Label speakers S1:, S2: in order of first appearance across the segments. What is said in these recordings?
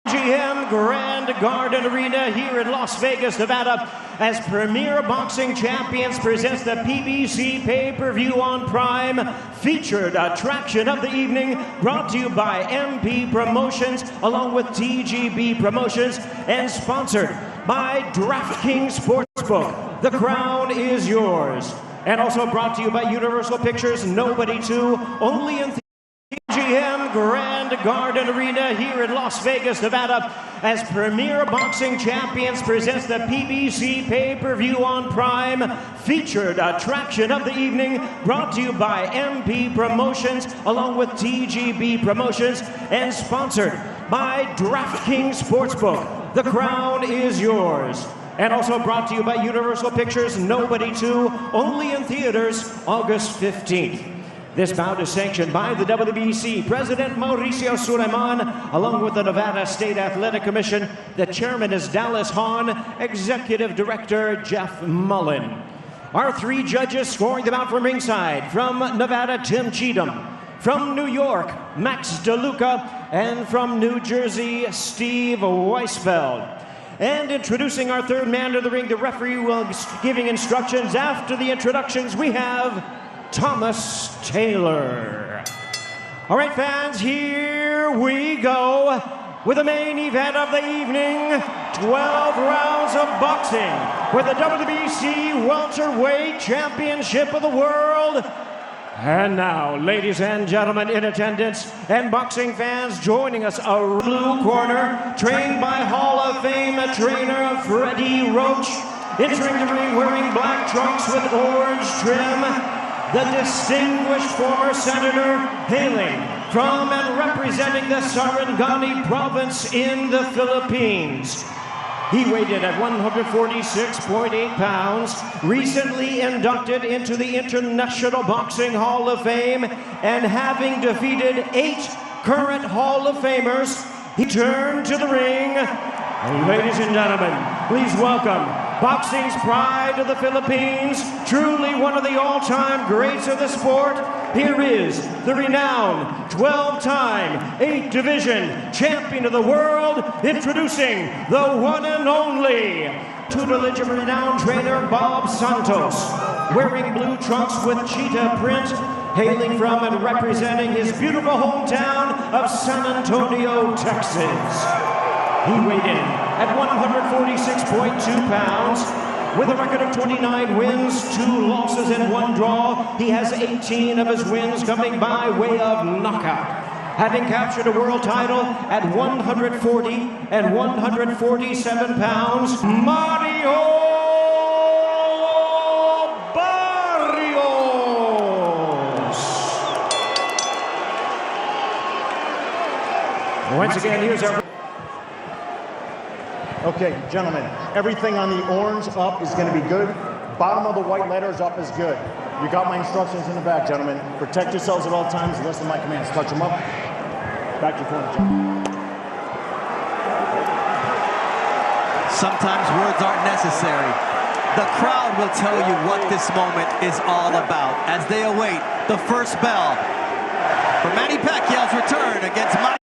S1: GM Grand Garden Arena here in Las Vegas, Nevada, as Premier Boxing Champions presents the PBC pay-per-view on Prime, featured attraction of the evening, brought to you by MP Promotions along with TGB Promotions, and sponsored by DraftKings Sportsbook. The crown is yours. And also brought to you by Universal Pictures, Nobody 2, only in GM Grand Garden Arena here in Las Vegas, Nevada, as Premier Boxing Champions presents the PBC pay-per-view on Prime, featured attraction of the evening, brought to you by MP Promotions along with TGB Promotions, and sponsored by DraftKings Sportsbook. The crown is yours. And also brought to you by Universal Pictures, Nobody 2, only in theaters August 15th. This bout is sanctioned by the WBC President Mauricio Suleiman, along with the Nevada State Athletic Commission. The chairman is Dallas Hahn, Executive Director Jeff Mullen. Our three judges scoring the bout from ringside: from Nevada, Tim Cheatham; from New York, Max DeLuca; and from New Jersey, Steve Weisfeld. And introducing our third man to the ring, the referee will be giving instructions. After the introductions, we have Thomas Taylor. All right, fans, here we go with the main event of the evening. 12 rounds of boxing for the WBC Welterweight Championship of the World. And now, ladies and gentlemen in attendance and boxing fans joining us, a blue corner, trained by Hall of Fame trainer Freddie Roach. Entering the ring wearing black trunks with orange trim, the distinguished former senator hailing from and representing the Sarangani province in the Philippines. He weighed in at 146.8 pounds, recently inducted into the International Boxing Hall of Fame, and having defeated 8 current Hall of Famers, he turned to the ring. Ladies and gentlemen, please welcome boxing's pride of the Philippines, truly one of the all-time greats of the sport. Here is the renowned 12-time 8-division champion of the world, introducing the one and only tutelage of renowned trainer Bob Santos, wearing blue trunks with cheetah print, hailing from and representing his beautiful hometown of San Antonio, Texas. He weighed in at 146.2 pounds. With a record of 29 wins, 2 losses, and 1 draw, he has 18 of his wins coming by way of knockout. Having captured a world title at 140 and 147 pounds, Mario Barrios. Once again, here's our...
S2: Okay, gentlemen, everything on the orange up is going to be good. Bottom of the white letters up is good. You got my instructions in the back, gentlemen. Protect yourselves at all times. Listen to my commands. Touch them up. Back to your corner, gentlemen.
S3: Sometimes words aren't necessary. The crowd will tell you what this moment is all about as they await the first bell for Manny Pacquiao's return against Mario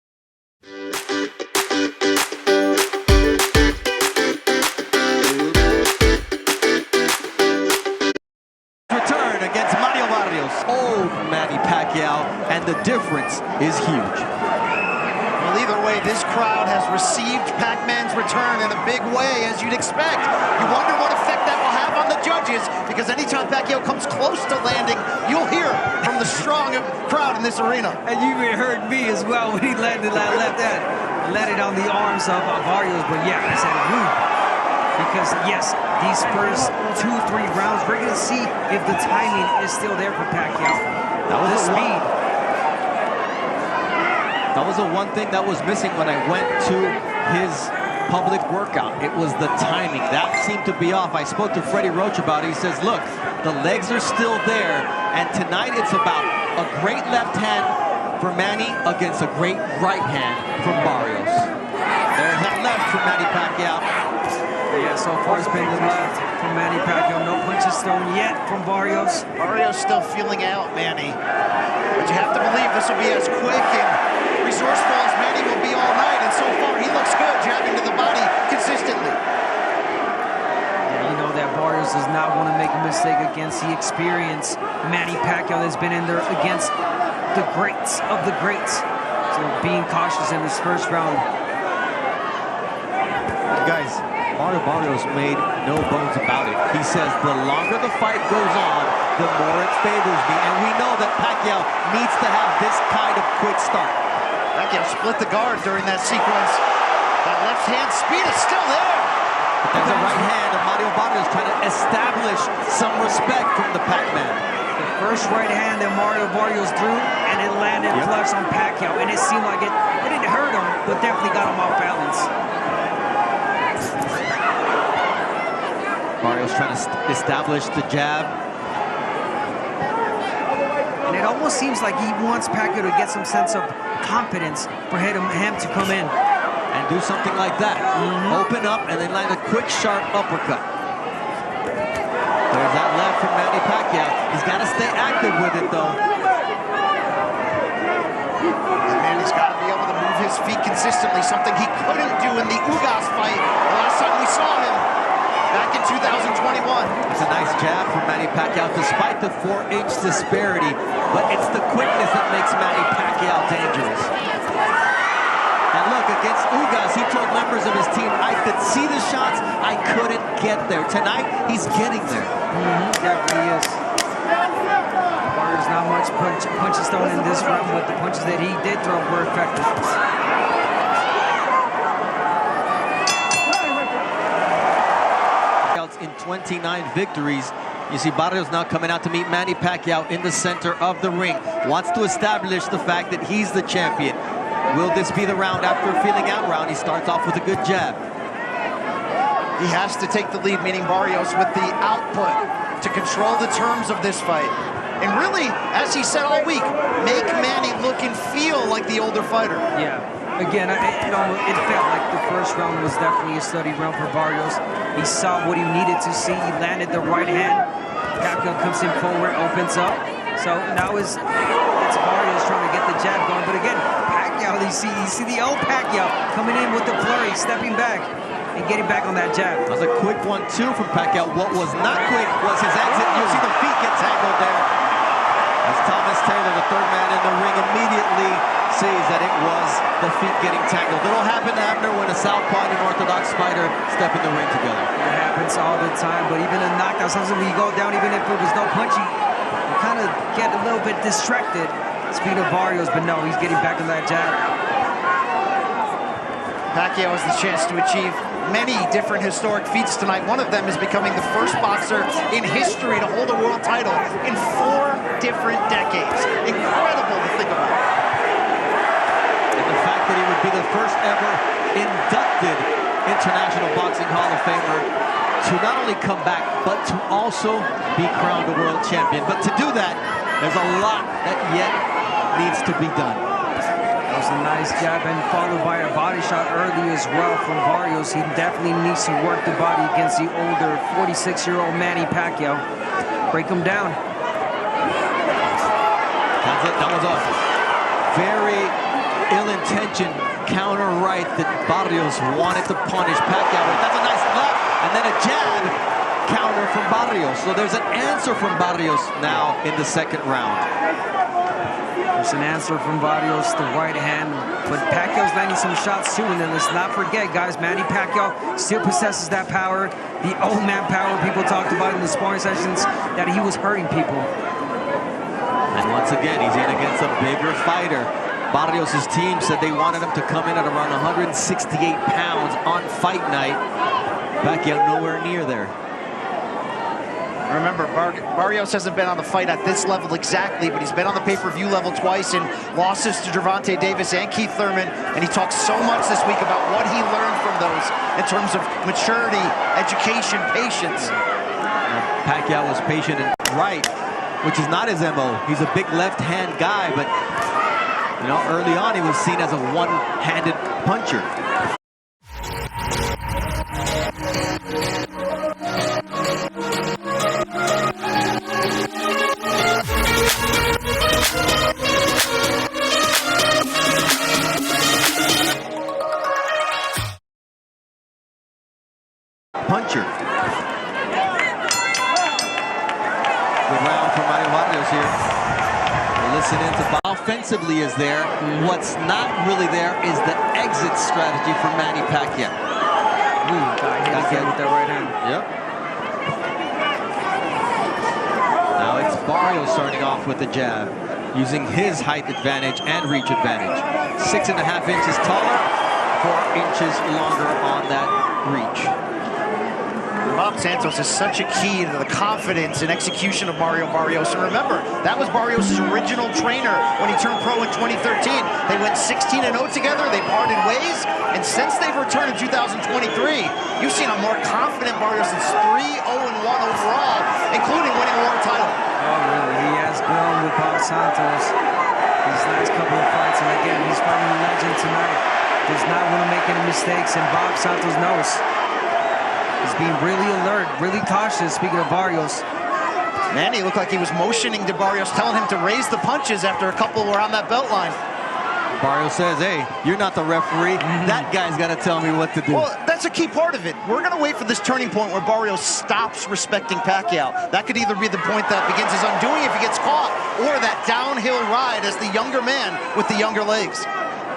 S3: Barrios. Old Manny Pacquiao, and the difference is huge.
S4: Well, either way, this crowd has received Pac-Man's return in a big way, as you'd expect. You wonder what effect that will have on the judges, because anytime Pacquiao comes close to landing, you'll hear from the strong crowd in this arena.
S5: And you even heard me as well when he landed on the arms of Barrios. But yeah, I said, woo. Because yes, these first 2-3 rounds, we're going to see if the timing is still there for Pacquiao.
S3: That was
S5: the speed.
S3: That was the one thing that was missing when I went to his public workout. It was the timing. That seemed to be off. I spoke to Freddie Roach about it. He says, look, the legs are still there, and tonight it's about a great left hand for Manny against a great right hand from Barrios. There's that left from Manny Pacquiao.
S5: Yeah, so far it's been the left from Manny Pacquiao. No punches thrown yet from Barrios.
S4: Barrios still feeling out, Manny. But you have to believe this will be as quick and resourceful as Manny will be all night. And so far, he looks good.
S5: against the experienced Manny Pacquiao that's been in there against the greats of the greats. So being cautious in this first round.
S3: Guys, Pacquiao Barrios made no bones about it. He says the longer the fight goes on, the more it favors me. And we know that Pacquiao needs to have this kind of quick start.
S4: Pacquiao split the guard during that sequence. That left hand speed is still there.
S3: There's a right hand of Pacquiao Barrios trying to establish some respect from the Pac-Man.
S5: The first right hand that Pacquiao Barrios threw, and it landed flush on Pacquiao. And it seemed like it didn't hurt him, but definitely got him off balance.
S3: Barrios trying to establish the jab.
S5: And it almost seems like he wants Pacquiao to get some sense of confidence for him to come in.
S3: And do something like that. Open up and then land a quick, sharp uppercut. There's that left from Manny Pacquiao. He's got to stay active with it, though.
S4: Manny's got to be able to move his feet consistently, something he couldn't do in the Ugas fight the last time we saw him back in 2021.
S3: It's a nice jab from Manny Pacquiao, despite the 4-inch disparity. But it's the quickness that makes Manny Pacquiao dangerous. And look, against Ugas, he told members of his team, I could see the shots, I couldn't get there. Tonight, he's getting there.
S5: Definitely is. Barrios not much punches thrown in this round, but the punches that he did throw were effective.
S3: In 29 victories. You see Barrios now coming out to meet Manny Pacquiao in the center of the ring. Wants to establish the fact that he's the champion. Will this be the round after a feeling out round? He starts off with a good jab.
S4: He has to take the lead, meaning Barrios, with the output to control the terms of this fight. And really, as he said all week, make Manny look and feel like the older fighter.
S5: Yeah. Again, it felt like the first round was definitely a study round for Barrios. He saw what he needed to see. He landed the right hand. Pacquiao comes in forward, opens up. So now it's Barrios trying to get the jab going. But again, Pacquiao, you see the old Pacquiao coming in with the flurry, stepping back and getting back on that jab.
S3: That was a quick 1-2 from Pacquiao. What was not quick was his exit. You see the feet get tangled there. As Thomas Taylor, the third man in the ring, immediately sees that it was the feet getting tangled. It'll happen to Abner when a southpaw and an orthodox fighter step in the ring together.
S5: It happens all the time, but even in knockdowns, sometimes when you go down, even if it was no punching, you kind of get a little bit distracted. Speaking of Barrios, but no, he's getting back on that jab.
S4: Pacquiao has the chance to achieve many different historic feats tonight. One of them is becoming the first boxer in history to hold a world title in 4 different decades. Incredible to think about.
S3: And the fact that he would be the first ever inducted International Boxing Hall of Famer to not only come back, but to also be crowned a world champion. But to do that, there's a lot that yet needs to be done.
S5: That was a nice jab and followed by a body shot early as well from Barrios. He definitely needs to work the body against the older 46-year-old Manny Pacquiao. Break him down.
S3: That was a very ill-intentioned counter right that Barrios wanted to punish Pacquiao with. That's a nice left, and then a jab counter from Barrios. So there's an answer from Barrios now in the second round.
S5: There's an answer from Barrios, the right hand, but Pacquiao's landing some shots too, and then let's not forget, guys, Manny Pacquiao still possesses that power, the old man power people talked about in the sparring sessions, that he was hurting people.
S3: And once again, he's in against a bigger fighter. Barrios' team said they wanted him to come in at around 168 pounds on fight night. Pacquiao nowhere near there.
S4: Remember, Barrios hasn't been on the fight at this level exactly, but he's been on the pay-per-view level twice in losses to Gervonta Davis and Keith Thurman, and he talked so much this week about what he learned from those in terms of maturity, education, patience.
S3: Pacquiao was patient and right, which is not his MO. He's a big left-hand guy, but you know, early on he was seen as a one-handed puncher. from Mario Barrios here. Listen into offensively is there. What's not really there is the exit strategy for Manny Pacquiao.
S5: Got hit with that right hand.
S3: Yep. Now it's Barrios starting off with the jab, using his height advantage and reach advantage. 6.5 inches taller, 4 inches longer on that reach.
S4: Bob Santos is such a key to the confidence and execution of Mario Barrios. And remember, that was Barrios' original trainer when he turned pro in 2013. They went 16-0 together, they parted ways, and since they've returned in 2023, you've seen a more confident Barrios. It's 3-0-1 overall, including winning a world title.
S5: Oh, really? He has grown with Bob Santos these last couple of fights, and again, he's fighting a legend tonight. Does not want to make any mistakes, and Bob Santos knows. He's being really alert, really cautious, speaking of Barrios.
S4: Manny looked like he was motioning to Barrios, telling him to raise the punches after a couple were on that belt line.
S3: Barrios says, hey, you're not the referee. That guy's got to tell me what to do.
S4: Well, that's a key part of it. We're going to wait for this turning point where Barrios stops respecting Pacquiao. That could either be the point that begins his undoing if he gets caught, or that downhill ride as the younger man with the younger legs.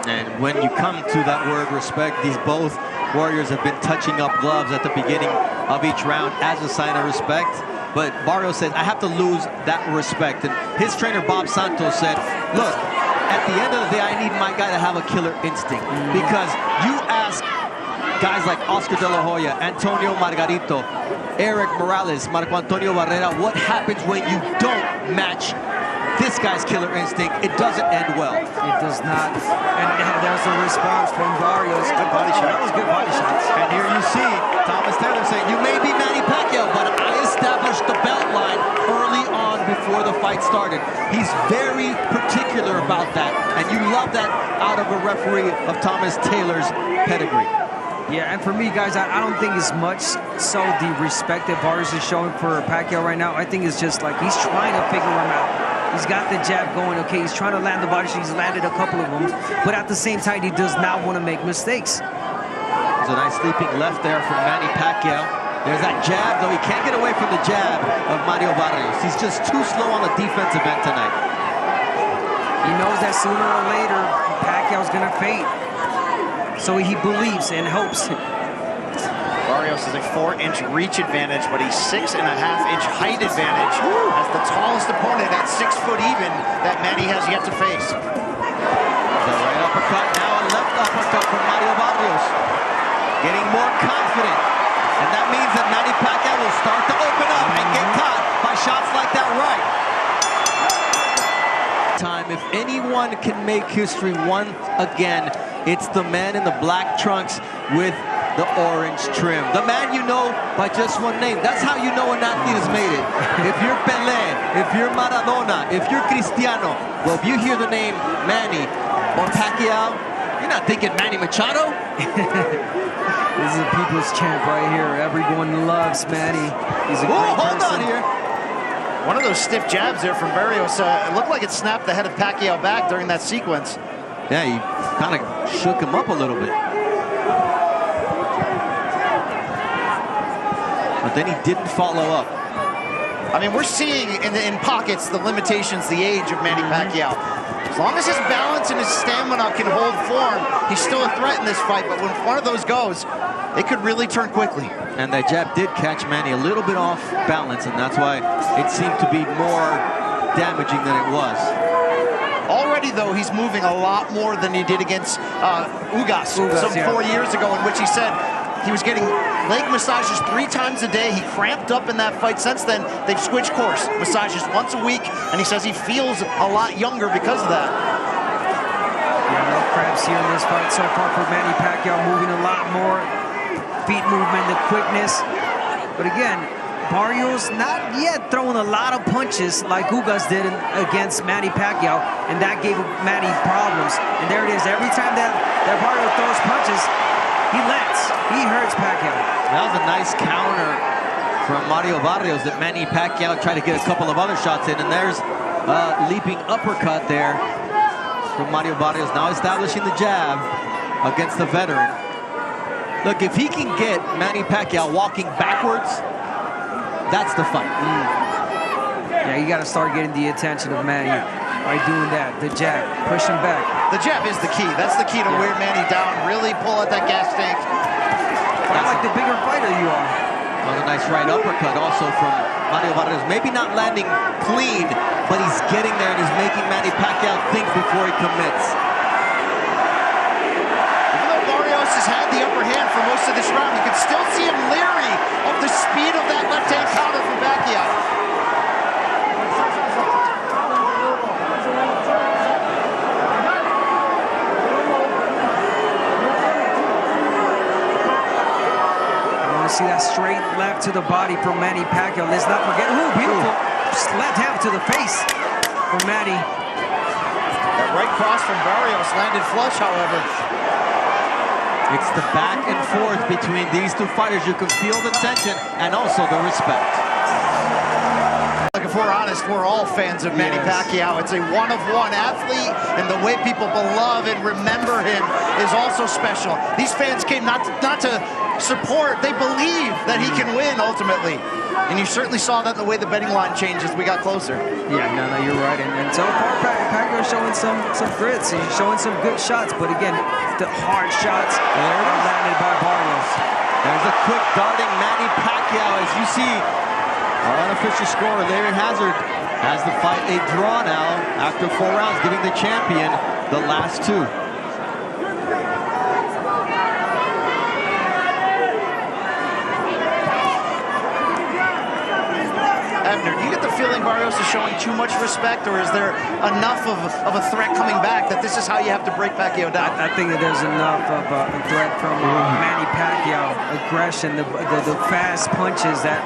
S3: And when you come to that word respect, these both warriors have been touching up gloves at the beginning of each round as a sign of respect. But Barrios says, I have to lose that respect. And his trainer, Bob Santos, said, look, at the end of the day, I need my guy to have a killer instinct. Because you ask guys like Oscar De La Hoya, Antonio Margarito, Eric Morales, Marco Antonio Barrera, what happens when you don't match this guy's killer instinct? It doesn't end well.
S5: It does not. And there's the response from Barrios.
S4: Good body shot.
S5: That was good body shots.
S3: And here you see Thomas Taylor saying, you may be Manny Pacquiao, but I established the belt line early on before the fight started. He's very particular about that. And you love that out of a referee of Thomas Taylor's pedigree.
S5: Yeah, and for me, guys, I don't think it's much so the respect that Barrios is showing for Pacquiao right now. I think it's just like he's trying to figure him out. He's got the jab going, okay, he's trying to land the body shot. He's landed a couple of them, but at the same time, he does not want to make mistakes.
S3: There's a nice sleeping left there from Manny Pacquiao. There's that jab, though he can't get away from the jab of Mario Barrios. He's just too slow on the defensive end tonight.
S5: He knows that sooner or later, Pacquiao's going to fade. So he believes and hopes.
S4: Barrios has a 4-inch reach advantage, but he's 6.5-inch height advantage as the tallest opponent at 6 foot even that Manny has yet to face.
S3: The right uppercut, now a left uppercut from Mario Barrios. Getting more confident. And that means that Manny Pacquiao will start to open up and get caught by shots like that right. If anyone can make history once again, it's the man in the black trunks with the orange trim. The man you know by just one name. That's how you know an athlete has made it. If you're Pelé, if you're Maradona, if you're Cristiano, well, if you hear the name Manny or Pacquiao, you're not thinking Manny Machado.
S5: This is a people's champ right here. Everyone loves Manny. He's a great person.
S3: Hold on here.
S4: One of those stiff jabs there from Barrios. It looked like it snapped the head of Pacquiao back during that sequence.
S3: Yeah, he kind of shook him up a little bit. But then he didn't follow up.
S4: I mean, we're seeing in pockets the limitations, the age of Manny Pacquiao. As long as his balance and his stamina can hold form, he's still a threat in this fight. But when one of those goes, it could really turn quickly.
S3: And that jab did catch Manny a little bit off balance, and that's why it seemed to be more damaging than it was.
S4: Already, though, he's moving a lot more than he did against Ugas some 4 years ago, in which he said he was getting leg massages 3 times a day. He cramped up in that fight. Since then, they've switched course. Massages once a week, and he says he feels a lot younger because of that.
S5: Yeah, no cramps here in this fight so far for Manny Pacquiao, moving a lot more. Feet movement, the quickness. But again, Barrios not yet throwing a lot of punches like Ugas did against Manny Pacquiao, and that gave Manny problems. And there it is. Every time that Barrios throws punches, he lands. He hurts Pacquiao.
S3: That was a nice counter from Mario Barrios that Manny Pacquiao tried to get a couple of other shots in, and there's a leaping uppercut there from Mario Barrios, now establishing the jab against the veteran. Look, if he can get Manny Pacquiao walking backwards, that's the fight.
S5: Yeah, you got to start getting the attention of Manny by doing that. The jab, push him back.
S4: The jab is the key. That's the key to wear Manny down. Really pull at that gas tank.
S5: I like the bigger fighter you are.
S3: Another nice right uppercut also from Mario Barrios. Maybe not landing clean, but he's getting there and he's making Manny Pacquiao think before he commits.
S4: Even though Barrios has had the upper hand for most of this round, you can still see him leery of the speed of that left-hand counter from Pacquiao.
S5: See that straight left to the body from Manny Pacquiao. Let's not forget, beautiful left hand to the face from Manny.
S4: That right cross from Barrios landed flush, however.
S3: It's the back and forth between these two fighters. You can feel the tension and also the respect.
S4: Like, if we're honest, we're all fans of Manny Pacquiao. It's a one-of-one athlete, and the way people love and remember him is also special. These fans came not to support, they believe that he can win ultimately. And you certainly saw that in the way the betting line changed as we got closer.
S5: Yeah, no, you're right. And so far, Pacquiao's showing some grits. He's showing some good shots, but again, the hard shots are landed by Barrios.
S3: There's a quick darting Manny Pacquiao. As you see, our unofficial scorer, Larry Hazard, has the fight a draw now after 4 rounds, giving the champion the last 2.
S4: Abner, do you get the feeling Barrios is showing too much respect, or is there enough of a threat coming back that this is how you have to break Pacquiao down?
S5: I think that there's enough of a threat from Manny Pacquiao, aggression, the fast punches that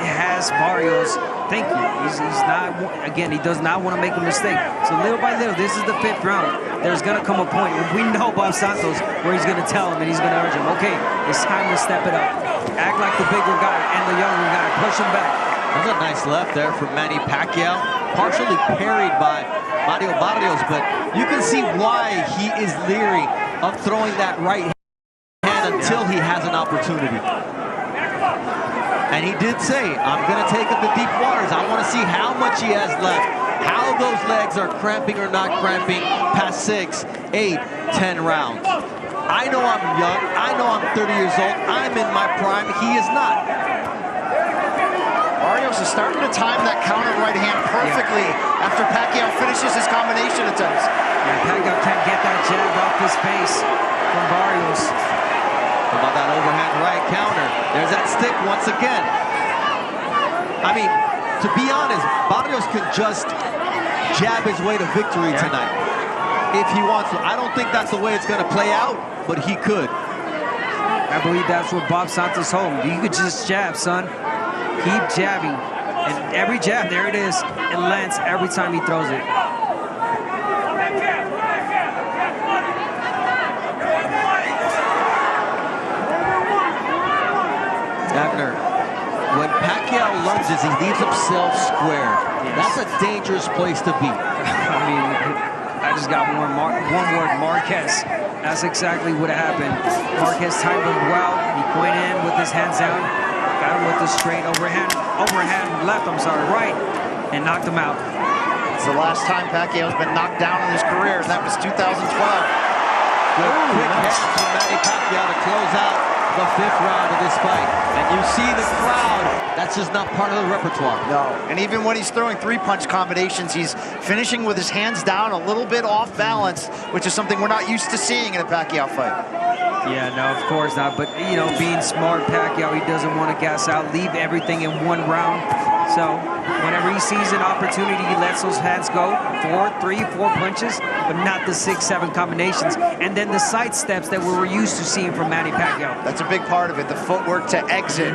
S5: has Barrios thinking. He's not, again, he does not want to make a mistake. So little by little, this is the 5th round. There's going to come a point, we know Bob Santos, where he's going to tell him and he's going to urge him, okay, it's time to step it up. Act like the bigger guy and the younger guy. Push him back.
S3: That's a nice left there from Manny Pacquiao. Partially parried by Mario Barrios, but you can see why he is leery of throwing that right hand until he has an opportunity. And he did say, I'm going to take it to deep waters. I want to see how much he has left, how those legs are cramping or not cramping past 6, 8, 10 rounds. I know I'm young. I know I'm 30 years old. I'm in my prime. He is not.
S4: Barrios is starting to time that counter right hand perfectly after Pacquiao finishes his combination attempts.
S5: Yeah, Pacquiao can't get that jab off his face from Barrios.
S3: How about that overhand right counter? There's that stick once again. I mean, to be honest, Barrios can just jab his way to victory tonight if he wants to. I don't think that's the way it's going to play out, but he could.
S5: I believe that's what Bob Santos told him. You could just jab, son. Keep jabbing. And every jab, there it is. It lands every time he throws it.
S3: Abner, when Pacquiao lunges, he leaves himself square. That's a dangerous place to be.
S5: I mean, I just got one word, Marquez. That's exactly what happened. Marquez timed him well. He went in with his hands down. Got him with the straight overhand left, right, and knocked him out.
S4: It's the last time Pacquiao's been knocked down in his career, and that was 2012.
S3: Good quick hands from Manny Pacquiao to close out the 5th round of this fight. And you see the crowd, that's just not part of the repertoire.
S4: No, and even when he's throwing 3-punch combinations, he's finishing with his hands down a little bit off balance, which is something we're not used to seeing in a Pacquiao fight.
S5: Yeah, no, of course not. But, you know, being smart, Pacquiao, he doesn't want to gas out, leave everything in one round. So whenever he sees an opportunity, he lets those hands go. 3, 4 punches, but not the 6, 7 combinations. And then the side steps that we were used to seeing from Manny Pacquiao.
S4: That's a big part of it, the footwork to exit.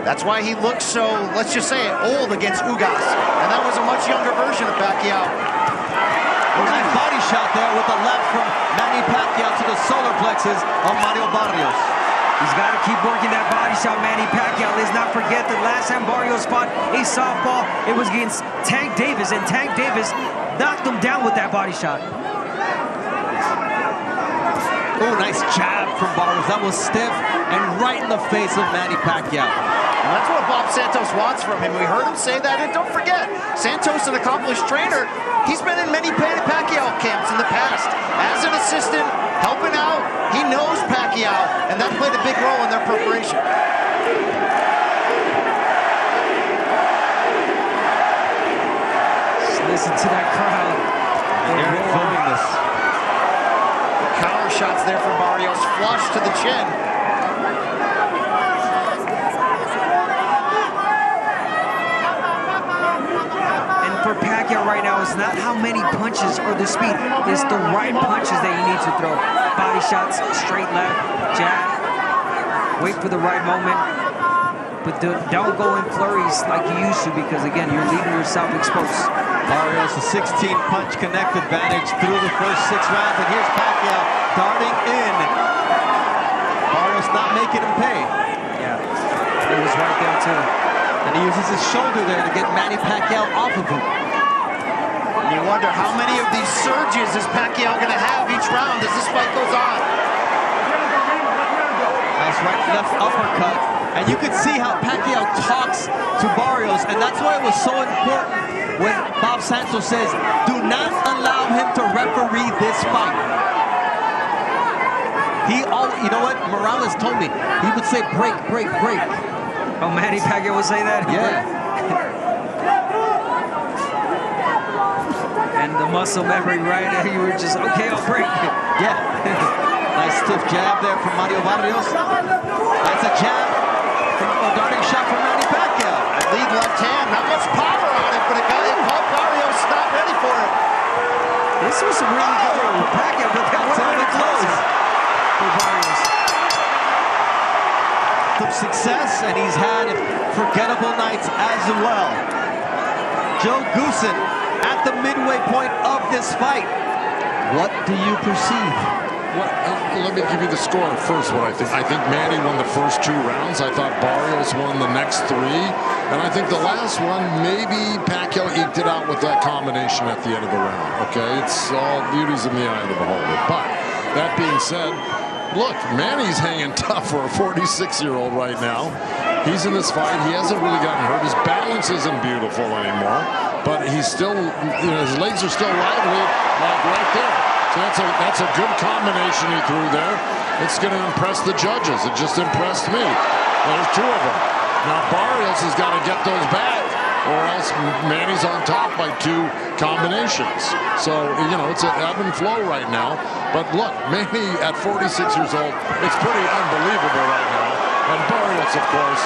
S4: That's why he looks so, let's just say it, old against Ugas. And that was a much younger version of Pacquiao.
S3: Nice body shot there with the left from Manny Pacquiao to the solar plexus of Mario Barrios.
S5: He's got to keep working that body shot, Manny Pacquiao. Let's not forget that last time Barrios fought a softball, it was against Tank Davis, and Tank Davis knocked him down with that body shot.
S3: Oh, nice jab from Barrios. That was stiff and right in the face of Manny Pacquiao.
S4: And that's what Bob Santos wants from him. We heard him say that, and don't forget, Santos, an accomplished trainer, he's been in many Pacquiao camps in the past. As an assistant, helping out, he knows Pacquiao, and that played a big role in their preparation.
S5: Just listen to that crowd.
S3: They're enjoying this.
S4: Counter shots there from Barrios, flush to the chin.
S5: And for Pacquiao right now, it's not how many punches or the speed. It's the right punches that you need to throw. Body shots, straight left, jab. Wait for the right moment. But don't go in flurries like you used to, because again, you're leaving yourself exposed.
S3: Barrios, a 16-punch connect advantage through the first 6 rounds, and here's Pacquiao darting in. Barrios not making him pay.
S5: Yeah, he was right there too.
S3: And he uses his shoulder there to get Manny Pacquiao off of him.
S4: And you wonder how many of these surges is Pacquiao going to have each round as this fight goes on.
S3: Nice right left uppercut. And you can see how Pacquiao talks to Barrios, and that's why it was so important when Bob Santos says, do not allow him to referee this fight. You know what? Morales told me, he would say break, break, break.
S5: Oh, Manny Pacquiao would say that?
S3: Yeah.
S5: And the muscle memory right there, you were just, okay, I'll break.
S3: Yeah. Nice stiff jab there from Pacquiao Barrios. That's a jab. A darting shot from Manny Pacquiao.
S4: Lead left hand, not much power on it, but it caught Barrios not ready for it.
S5: This was a really good one with Pacquiao, but that was really close for Barrios.
S3: Some success, and he's had forgettable nights as well. Joe Goosen at the midway point of this fight. What do you perceive?
S6: Well, let me give you the score first, what I think. I think Manny won the first 2 rounds. I thought Barrios won the next 3. And I think the last one, maybe Pacquiao eked it out with that combination at the end of the round. Okay, it's all beauty's in the eye of the beholder. But that being said, look, Manny's hanging tough for a 46-year-old right now. He's in this fight. He hasn't really gotten hurt. His balance isn't beautiful anymore. But he's still, his legs are still lively, like right there. So that's a good combination he threw there. It's going to impress the judges. It just impressed me. There's 2 of them. Now Barrios has got to get those back, or else Manny's on top by 2 combinations. So, it's an ebb and flow right now. But look, Manny at 46 years old, it's pretty unbelievable right now. And Barrios, of course,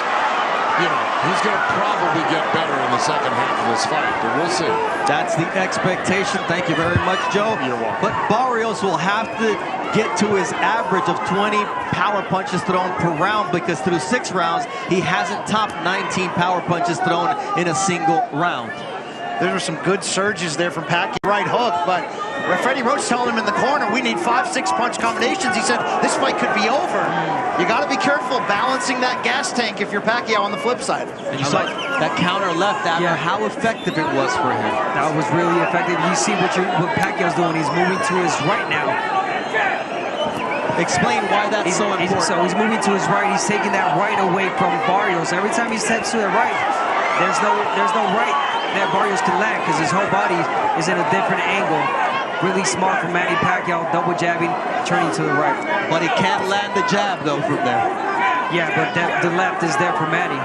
S6: he's going to probably get better in the second half of this fight, but we'll see.
S3: That's the expectation. Thank you very much, Joe.
S6: You're welcome.
S3: But Barrios will have to get to his average of 20 power punches thrown per round, because through 6 rounds, he hasn't topped 19 power punches thrown in a single round.
S4: There were some good surges there from Pacquiao. Right hook, but Freddie Roach telling him in the corner, we need 5-6 punch combinations. He said, this fight could be over. You got to be careful balancing that gas tank if you're Pacquiao on the flip side.
S3: And you saw that counter left after how effective it was for him.
S5: That was really effective. You see what Pacquiao's doing. He's moving to his right now.
S3: Explain why that's so important.
S5: So he's moving to his right. He's taking that right away from Barrios. Every time he steps to the right, there's no right that Barrios can land, because his whole body is in a different angle. Really smart from Manny Pacquiao, double jabbing, turning to the right.
S3: But he can't land the jab, though, from there.
S5: Yeah, but the left is there for Manny.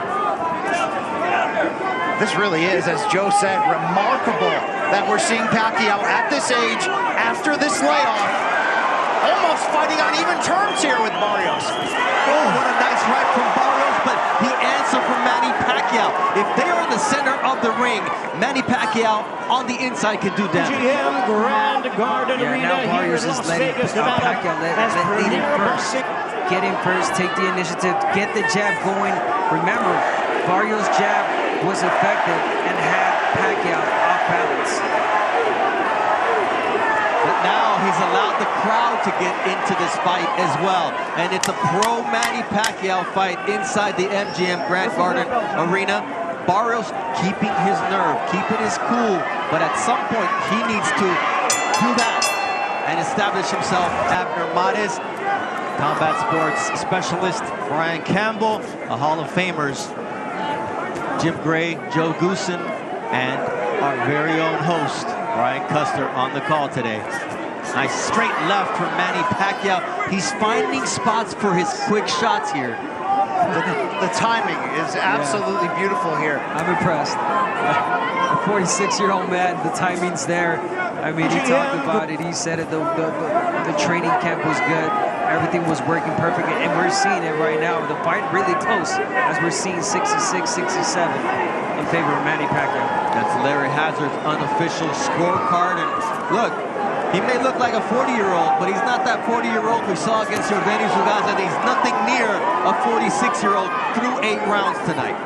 S4: This really is, as Joe said, remarkable that we're seeing Pacquiao at this age, after this layoff, almost fighting on even terms here with Barrios.
S3: Oh, what a nice right from Barrios, but the answer from Manny Pacquiao. If they are in the center of the ring, Manny Pacquiao on the inside can do damage.
S1: GM Grand Garden Arena here in Las Vegas, Nevada.
S5: Pacquiao lead him first. Get him first, take the initiative, get the jab going. Remember, Barrios' jab was effective and had Pacquiao off balance.
S3: But now he's allowed the crowd to get into this fight as well. And it's a pro-Manny Pacquiao fight inside the MGM Grand Garden Arena. Barrios keeping his nerve, keeping his cool, but at some point he needs to do that and establish himself. Abner Mares, combat sports specialist, Brian Campbell, a Hall of Famers Jim Gray, Joe Goosen, and our very own host, Brian Custer, on the call today. Nice straight left from Manny Pacquiao. He's finding spots for his quick shots here.
S4: The timing is absolutely beautiful here.
S5: I'm impressed. A 46-year-old man, the timing's there. I mean, he talked about it. He said it. The training camp was good. Everything was working perfectly, and we're seeing it right now. The fight really close, as we're seeing 66-67 in favor of Manny Pacquiao.
S3: That's Larry Hazard's unofficial scorecard. And look, he may look like a 40-year-old, but he's not that 40-year-old we saw against Jordanis Ugaza. He's nothing near a 46-year-old through 8 rounds tonight.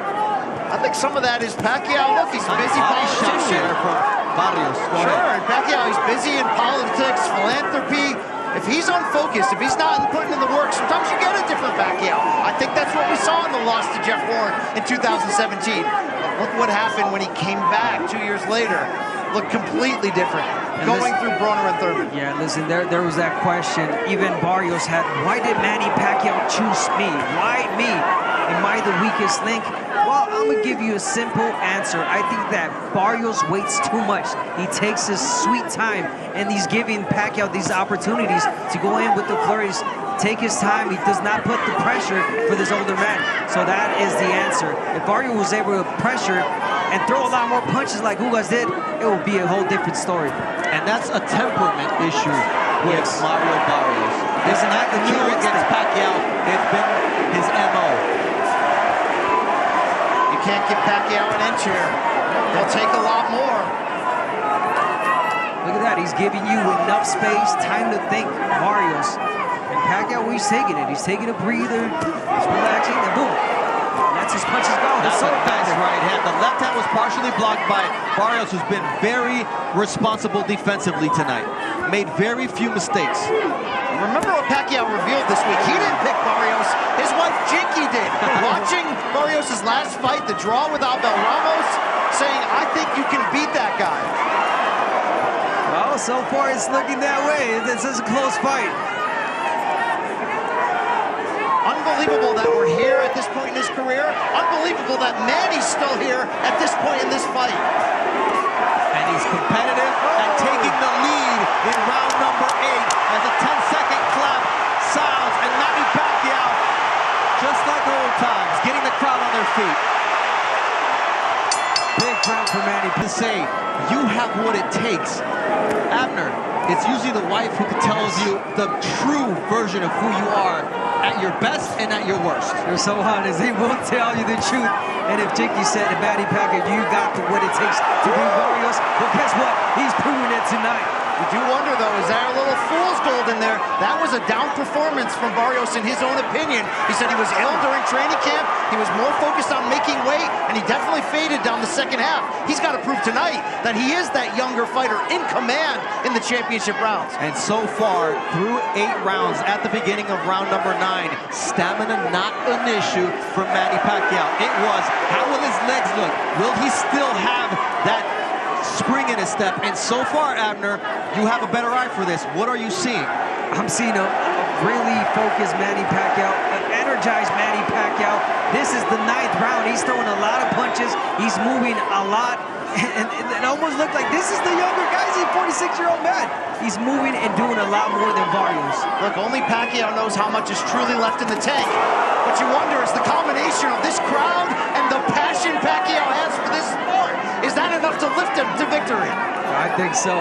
S4: I think some of that is Pacquiao. Look, he's a busy politician.
S3: From Barrios.
S4: Sure, and Pacquiao, he's busy in politics, philanthropy. If he's unfocused, if he's not putting in the work, sometimes you get a different Pacquiao. I think that's what we saw in the loss to Jeff Ward in 2017. Look what happened when he came back 2 years later. Looked completely different.
S5: And
S4: going through Broner and Thurman.
S5: Yeah, listen, there was that question. Even Barrios had, why did Manny Pacquiao choose me? Why me? Am I the weakest link? Well, I'm going to give you a simple answer. I think that Barrios waits too much. He takes his sweet time, and he's giving Pacquiao these opportunities to go in with the flurries, take his time. He does not put the pressure for this older man. So that is the answer. If Barrios was able to pressure and throw a lot more punches like Ugas did, it would be a whole different story.
S3: And that's a temperament issue with Mario Barrios. It's not the new against Pacquiao. It's been his MO.
S4: You can't give Pacquiao an inch here. He'll take a lot more.
S5: Look at that. He's giving you enough space, time to think, Barrios. And Pacquiao, he's taking it. He's taking a breather. He's relaxing, and boom. That's his punches go.
S3: That's a nice right hand. The left hand was partially blocked by Barrios, who's been very responsible defensively tonight. Made very few mistakes.
S4: Remember what Pacquiao revealed this week? He didn't pick Barrios. His wife Jinky did. Watching Barrios' last fight, the draw with Abel Ramos, saying, I think you can beat that guy.
S5: Well, so far it's looking that way. This is a close fight.
S4: Unbelievable that we're here at this point in his career. Unbelievable that Manny's still here at this point in this fight.
S3: And he's competitive and taking the lead in round number 8 as a 10-second clap sounds. And Manny Pacquiao, just like old times, getting the crowd on their feet.
S5: Big crowd for Manny.
S3: To say, you have what it takes. Abner, it's usually the wife who tells you the true version of who you are at your best and at your worst.
S5: You're so honest. He will tell you the truth. And if Jinky said to Manny Pacquiao, you got what it takes to beat Barrios, well, guess what? He's proving it tonight.
S4: You do wonder, though, is there a little fool's gold in there? That was a down performance from Barrios in his own opinion. He said he was ill during training camp. He was more focused on making weight, and he definitely faded down the second half. He's got to prove tonight that he is that younger fighter in command in the championship rounds.
S3: And so far, through 8 rounds, at the beginning of round number 9, stamina not an issue for Manny Pacquiao. It was, how will his legs look? Will he still have that spring in his step? And so far, Abner, you have a better eye for this. What are you seeing?
S5: I'm seeing a really focused Manny Pacquiao, an energized Manny Pacquiao. This is the 9th round. He's throwing a lot of punches. He's moving a lot. And it almost looked like this is the younger guy. He's a 46-year-old man. He's moving and doing a lot more than Barrios.
S4: Look, only Pacquiao knows how much is truly left in the tank. What you wonder is the combination of this crowd and the passion Pacquiao has for this sport. Is that enough to lift him to victory?
S5: I think so.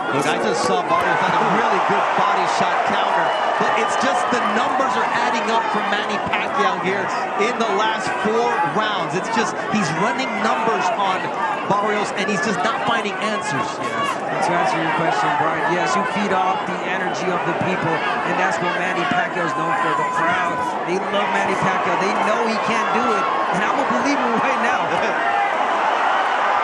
S3: Look, I just saw Barrios on a really good body shot counter, but it's just the numbers are adding up for Manny Pacquiao here in the last 4 rounds. It's just he's running numbers on Barrios, and he's just not finding answers.
S5: To answer your question, Brian, yes, you feed off the energy of the people, and that's what Manny Pacquiao is known for. The crowd, they love Manny Pacquiao. They know he can't do it, and I'm a believer right now.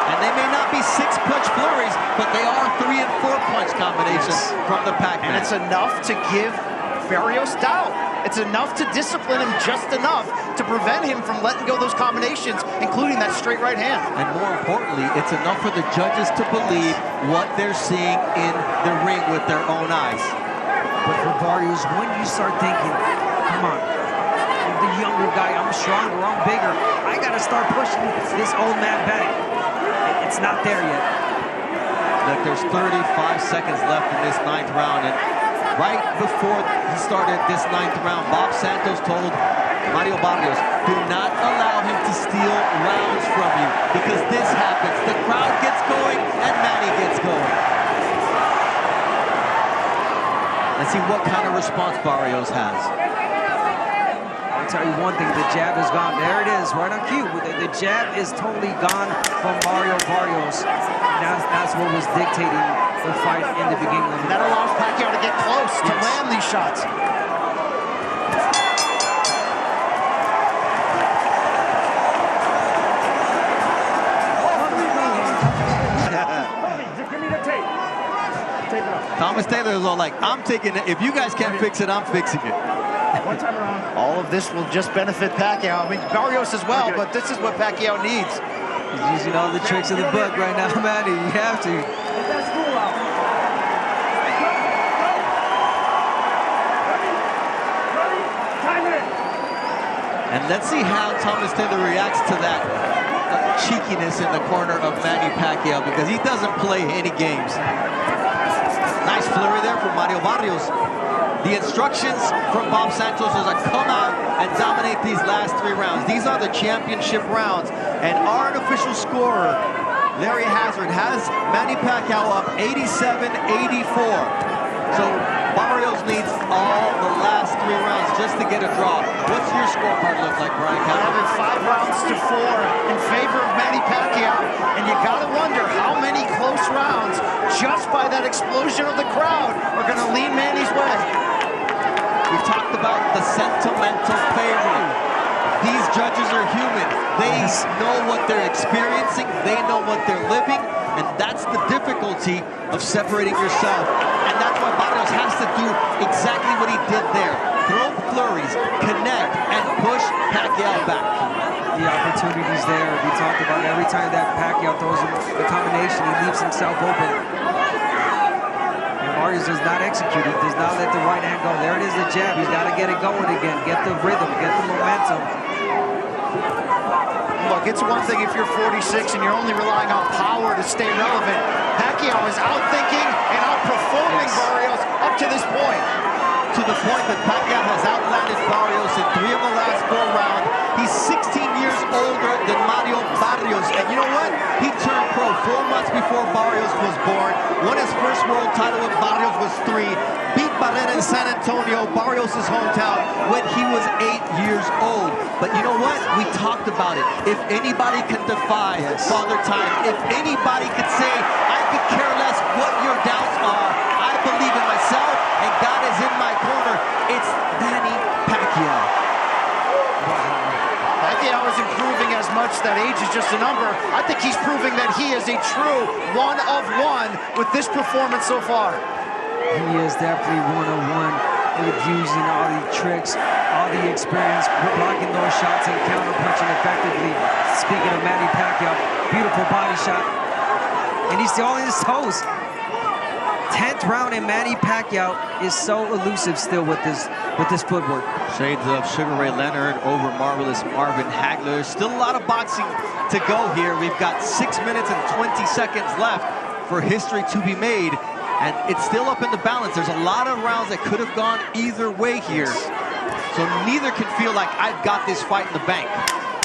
S3: And they may not be 6-punch flurries, but they are 3- and 4-punch combinations from the Pac-Man.
S4: And it's enough to give Barrios doubt. It's enough to discipline him just enough to prevent him from letting go those combinations, including that straight right hand.
S3: And more importantly, it's enough for the judges to believe what they're seeing in the ring with their own eyes.
S5: But for Barrios, when you start thinking, come on, I'm the younger guy, I'm stronger, I'm bigger, I I got to start pushing this old man back. It's not there yet.
S3: Look, there's 35 seconds left in this 9th round, and right before he started this 9th round, Bob Santos told Mario Barrios, do not allow him to steal rounds from you, because this happens. The crowd gets going, and Manny gets going. Let's see what kind of response Barrios has.
S5: I'll tell you one thing, the jab is gone. There it is, right on cue. The jab is totally gone from Mario Barrios. That's what was dictating the fight in the beginning.
S4: And that allows Pacquiao to get close, to land these shots.
S3: Thomas Taylor is all like, I'm taking it. If you guys can't fix it, I'm fixing it.
S2: One time around.
S4: All of this will just benefit Pacquiao. I mean, Barrios as well, but this is what Pacquiao needs.
S5: He's using all the tricks of the book right now, Manny. You have to.
S3: And let's see how Thomas Taylor reacts to that cheekiness in the corner of Manny Pacquiao, because he doesn't play any games. Nice flurry there from Mario Barrios. The instructions from Bob Santos is to come out and dominate these last 3 rounds. These are the championship rounds. And our unofficial scorer, Larry Hazard, has Manny Pacquiao up 87-84. So Barrios needs all the last 3 rounds just to get a draw. What's your scorecard look like, Brian?
S4: I have it 5 rounds to 4 in favor of Manny Pacquiao. And you gotta wonder how many close rounds, just by that explosion of the crowd, are gonna lean Manny's way.
S3: We've talked about the sentimental favorite. These judges are human. They know what they're experiencing. They know what they're living. And that's the difficulty of separating yourself. And that's why Barrios has to do exactly what he did there. Throw flurries, connect, and push Pacquiao back.
S5: The opportunity's there. We talked about every time that Pacquiao throws him the combination, he leaves himself open. And Barrios does not execute. He does not let the right hand go. There it is, the jab. He's got to get it going again. Get the rhythm, get the momentum.
S4: Look, it's one thing if you're 46 and you're only relying on power to stay relevant. Pacquiao is outthinking and outperforming Barrios up to this point.
S3: To the point that Pacquiao has outlanded Barrios in 3 of the last 4 rounds. He's 16 years older than Mario Barrios. And you know what? He turned pro 4 months before Barrios was born. Won his first world title when Barrios was 3. Beat Barrera in San Antonio, Barrios' hometown, when he was 8 years old. But you know what? We talked about it. If anybody can defy Father Time, if anybody could say, I could care less what your doubts are, I believe in myself, and God is in my corner, it's Manny Pacquiao.
S4: Pacquiao is improving as much that age is just a number. I think he's proving that he is a true one-of-one with this performance so far.
S5: He is definitely one-on-one with using all the tricks, all the experience, blocking those shots and counter-punching effectively. Speaking of Manny Pacquiao, beautiful body shot. And he's still on his toes. 10th round, and Manny Pacquiao is so elusive still with this footwork.
S3: Shades of Sugar Ray Leonard over Marvelous Marvin Hagler. Still a lot of boxing to go here. We've got 6 minutes and 20 seconds left for history to be made. And it's still up in the balance. There's a lot of rounds that could have gone either way here. So neither can feel like I've got this fight in the bank.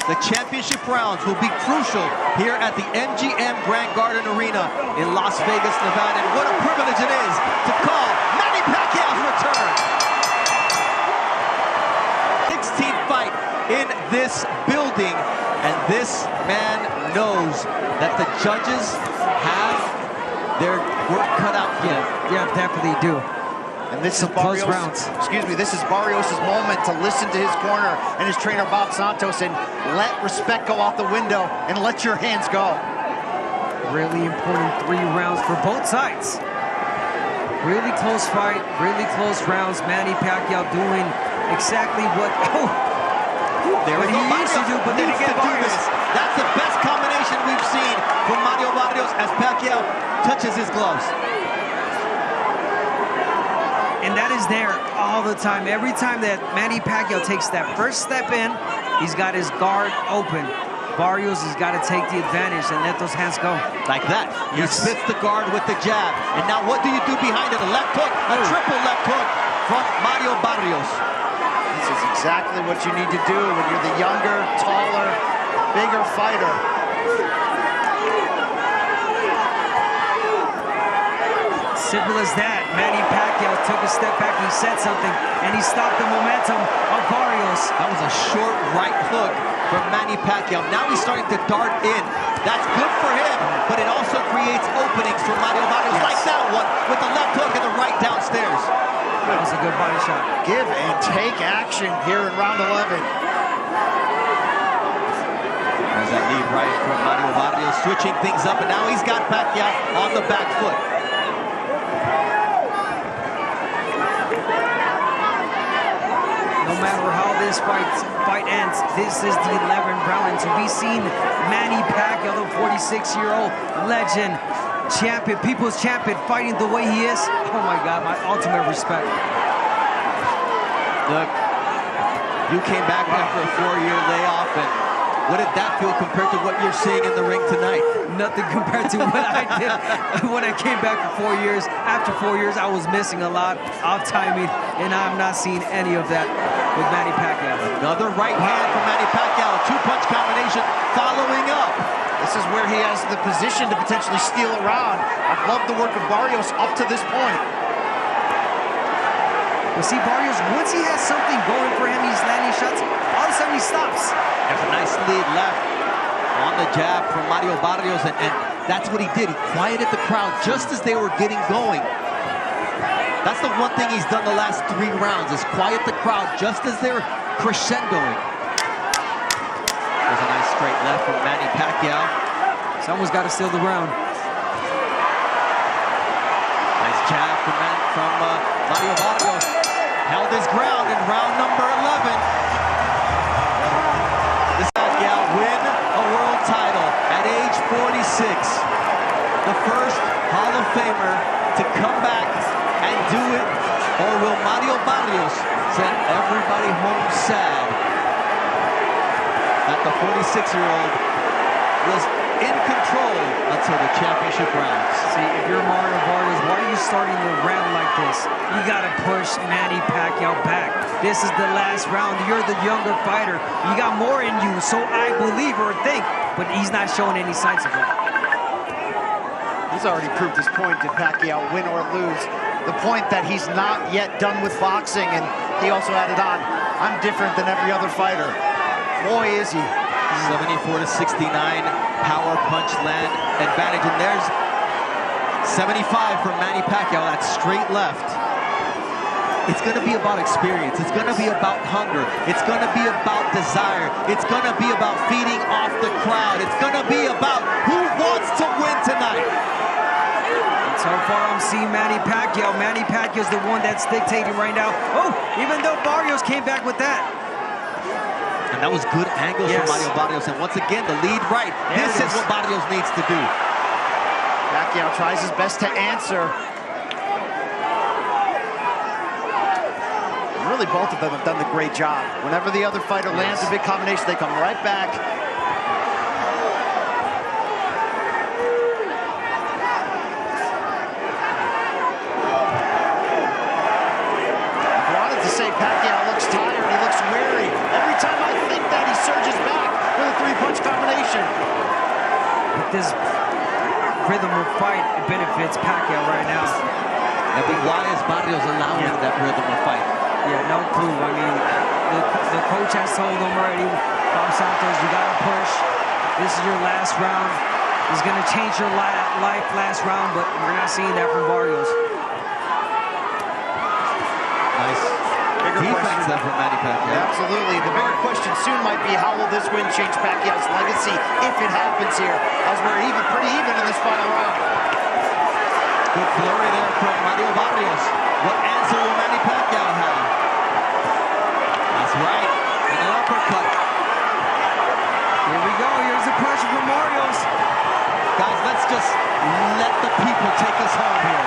S3: The championship rounds will be crucial here at the MGM Grand Garden Arena in Las Vegas, Nevada. And what a privilege it is to call Manny Pacquiao's return. 16th fight in this building. And this man knows that the judges have their work cut out for them.
S5: Yeah, definitely do.
S4: And this is Barrios, this is Barrios' moment to listen to his corner and his trainer Bob Santos and let respect go out the window and let your hands go.
S5: Really important 3 rounds for both sides. Really close fight, really close rounds. Manny Pacquiao doing exactly what he used to do, but then again, Barrios.
S3: That's the best combination we've seen from Mario Barrios as Pacquiao touches his gloves.
S5: And that is there all the time. Every time that Manny Pacquiao takes that first step in, he's got his guard open. Barrios has got to take the advantage and let those hands go.
S3: Like that. He spits the guard with the jab. And now what do you do behind it? A left hook, a triple left hook from Mario Barrios.
S4: This is exactly what you need to do when you're the younger, taller, bigger fighter.
S5: Simple as that. Manny Pacquiao took a step back, he said something, and he stopped the momentum of Barrios.
S3: That was a short right hook from Manny Pacquiao. Now he's starting to dart in. That's good for him, but it also creates openings for Mario Barrios, like that one with the left hook and the right downstairs.
S5: That was a good body shot.
S4: Give and take action here in round 11.
S3: There's that lead right from Mario Barrios, switching things up, and now he's got Pacquiao on the back foot.
S5: No matter how this fight ends, this is the 11th round, and to be seen Manny Pacquiao, the 46-year-old legend, champion, people's champion, fighting the way he is, oh my God, my ultimate respect.
S3: Look, you came back after a 4-year layoff, and what did that feel compared to what you're seeing in the ring tonight?
S5: Nothing compared to what I did when I came back for 4 years. After 4 years, I was missing a lot of timing, and I'm not seeing any of that with Manny Pacquiao.
S3: Another right hand from Manny Pacquiao, two-punch combination following up.
S4: This is where he has the position to potentially steal a round. I've loved the work of Barrios up to this point.
S5: But see, Barrios, once he has something going for him, he's landing shots, all of a sudden he stops.
S3: There's a nice lead left on the jab from Mario Barrios, and that's what he did. He quieted the crowd just as they were getting going. That's the one thing he's done the last 3 rounds, is quiet the crowd just as they're crescendoing. There's a nice straight left from Manny Pacquiao.
S5: Someone's got to steal the round.
S3: Nice jab from Mario Barrios. Held his ground in round number 11. This Pacquiao win a world title at age 46. The first Hall of Famer to come back and do it, or will Mario Barrios send everybody home sad that the 46-year-old was in control until the championship rounds?
S5: See, if you're Mario Barrios, why are you starting the round like this? You got to push Manny Pacquiao back. This is the last round. You're the younger fighter. You got more in you, so I believe or think, but he's not showing any signs of it.
S4: He's already proved his point. Did Pacquiao win or lose? The point that he's not yet done with boxing, and he also added on, I'm different than every other fighter. Boy, is he.
S3: 74-69 power punch land advantage, and there's 75 from Manny Pacquiao. That's straight left. It's going to be about experience. It's going to be about hunger. It's going to be about desire. It's going to be about feeding off the crowd. It's going to be about who wants to win tonight.
S5: So far, I'm seeing Manny Pacquiao. Manny Pacquiao's the one that's dictating right now. Oh, even though Barrios came back with that.
S3: And that was good angles from Mario Barrios. And once again, the lead right. This is what Barrios needs to do.
S4: Pacquiao tries his best to answer. Really, both of them have done a great job. Whenever the other fighter lands a big combination, they come right back. Pacquiao looks tired, he looks weary. Every time I think that, he surges back with a 3-punch combination.
S5: But this rhythm of fight, it benefits Pacquiao right now.
S3: Yeah, but why is Barrios allowing that rhythm of fight?
S5: Yeah, no clue. I mean, the coach has told him already, Bob Santos, you gotta push. This is your last round. It's gonna change your life last round, but we're not seeing that from Barrios.
S3: Nice. Defense there from Manny Pacquiao.
S4: Absolutely. The bigger question soon might be, how will this win change Pacquiao's legacy if it happens here, as we're pretty even in this final round.
S3: Good flurry there from Mario Barrios. What answer will Manny Pacquiao have? That's right. And an uppercut.
S5: Here we go. Here's the pressure from Barrios.
S3: Guys, let's just let the people take us home here.